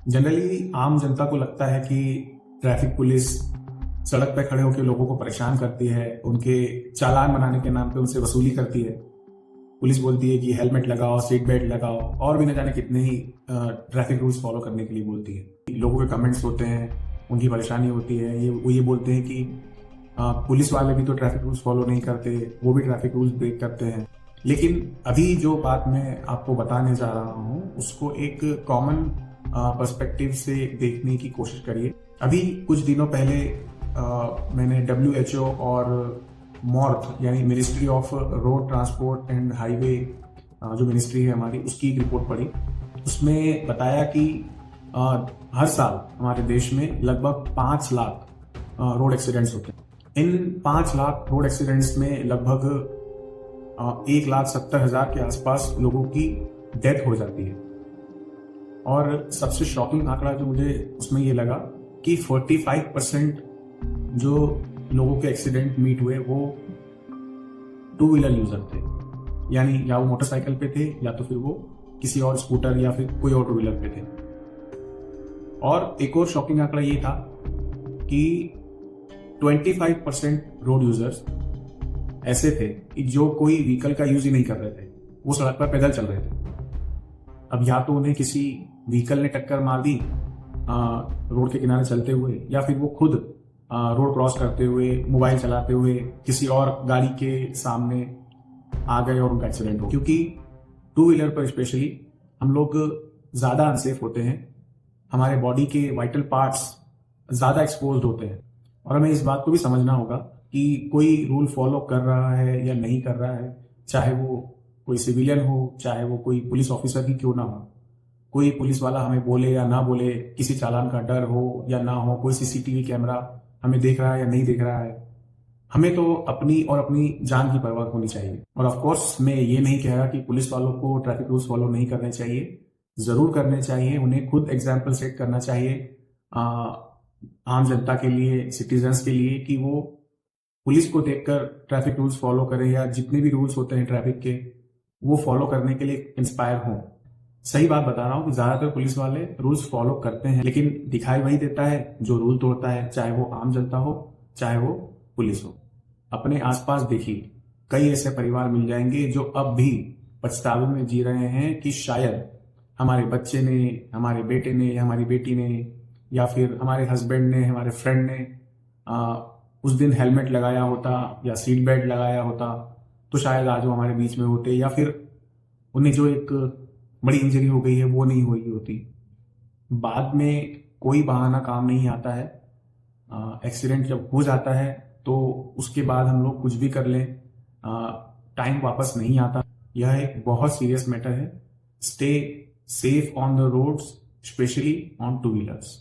Generally आम जनता को लगता है कि ट्रैफिक पुलिस सड़क पर खड़े होकर लोगों को परेशान करती है, उनके चालान बनाने के नाम पे उनसे वसूली करती है। पुलिस बोलती है कि हेलमेट लगाओ, सीट बेल्ट लगाओ और भी न जाने कितने ही ट्रैफिक रूल्स फॉलो करने के लिए बोलती है। लोगों के कमेंट्स होते हैं, उनकी परेशानी होती है, वो ये बोलते हैं कि पुलिस वाले भी तो ट्रैफिक रूल्स फॉलो नहीं करते, वो भी ट्रैफिक रूल्स ब्रेक करते हैं। लेकिन अभी जो बात मैं आपको बताने जा रहा हूँ उसको एक कॉमन पर्सपेक्टिव से देखने की कोशिश करिए। अभी कुछ दिनों पहले मैंने WHO और मॉर्थ यानी ministry of road transport and highway जो मिनिस्ट्री है हमारी, उसकी एक रिपोर्ट पढ़ी। उसमें बताया कि हर साल हमारे देश में लगभग 5 लाख रोड एक्सीडेंट्स होते हैं। इन 5 लाख रोड एक्सीडेंट्स में लगभग 1,70,000 के आसपास लोगों की डेथ हो जाती है। और सबसे शॉकिंग आंकड़ा जो मुझे उसमें ये लगा कि 45% जो लोगों के एक्सीडेंट मीट हुए वो 2 व्हीलर यूजर थे, यानी या वो मोटरसाइकिल पे थे या तो फिर वो किसी और स्कूटर या फिर कोई और 2 व्हीलर पे थे। और एक और शॉकिंग आंकड़ा ये था कि 25% रोड यूजर्स ऐसे थे कि जो कोई व्हीकल का यूज ही नहीं कर रहे थे, वो सड़क पर पैदल चल रहे थे। अब या तो उन्हें किसी व्हीकल ने टक्कर मार दी रोड के किनारे चलते हुए, या फिर वो खुद रोड क्रॉस करते हुए, मोबाइल चलाते हुए किसी और गाड़ी के सामने आ गए और उनका एक्सीडेंट हो। क्योंकि 2 व्हीलर पर स्पेशली हम लोग ज्यादा अनसेफ होते हैं, हमारे बॉडी के वाइटल पार्ट्स ज्यादा एक्सपोज्ड होते हैं। और हमें इस बात को भी समझना होगा कि कोई रूल फॉलो कर रहा है या नहीं कर रहा है, चाहे वो कोई सिविलियन हो, चाहे वो कोई पुलिस ऑफिसर ही क्यों ना हो। कोई पुलिस वाला हमें बोले या ना बोले, किसी चालान का डर हो या ना हो, कोई CCTV कैमरा हमें देख रहा है या नहीं देख रहा है, हमें तो अपनी और अपनी जान की परवाह होनी चाहिए। और ऑफ कोर्स मैं ये नहीं कह रहा कि पुलिस वालों को ट्रैफिक रूल्स फॉलो नहीं करने चाहिए, जरूर करने चाहिए। उन्हें खुद एग्जाम्पल सेट करना चाहिए आम जनता के लिए, सिटीजन्स के लिए, कि वो पुलिस को देखकर ट्रैफिक रूल्स फॉलो करें या जितने भी रूल्स होते हैं ट्रैफिक के वो फॉलो करने के लिए इंस्पायर हों। सही बात बता रहा हूं कि ज्यादातर पुलिस वाले रूल्स फॉलो करते हैं, लेकिन दिखाई वही देता है जो रूल तोड़ता है, चाहे वो आम जनता हो चाहे वो पुलिस हो। अपने आसपास देखिए, कई ऐसे परिवार मिल जाएंगे जो अब भी पछतावे में जी रहे हैं कि शायद हमारे बच्चे ने, हमारे बेटे ने, हमारी बेटी ने, या फिर हमारे हस्बैंड ने, हमारे फ्रेंड ने उस दिन हेलमेट लगाया होता या सीट बेल्ट लगाया होता तो शायद आज वो हमारे बीच में होते, या फिर उन्हें जो एक बड़ी इंजरी हो गई है वो नहीं हुई होती। बाद में कोई बहाना काम नहीं आता है। एक्सीडेंट जब हो जाता है तो उसके बाद हम लोग कुछ भी कर लें, टाइम वापस नहीं आता। यह एक बहुत सीरियस मैटर है। Stay safe on the roads, specially on 2 wheelers.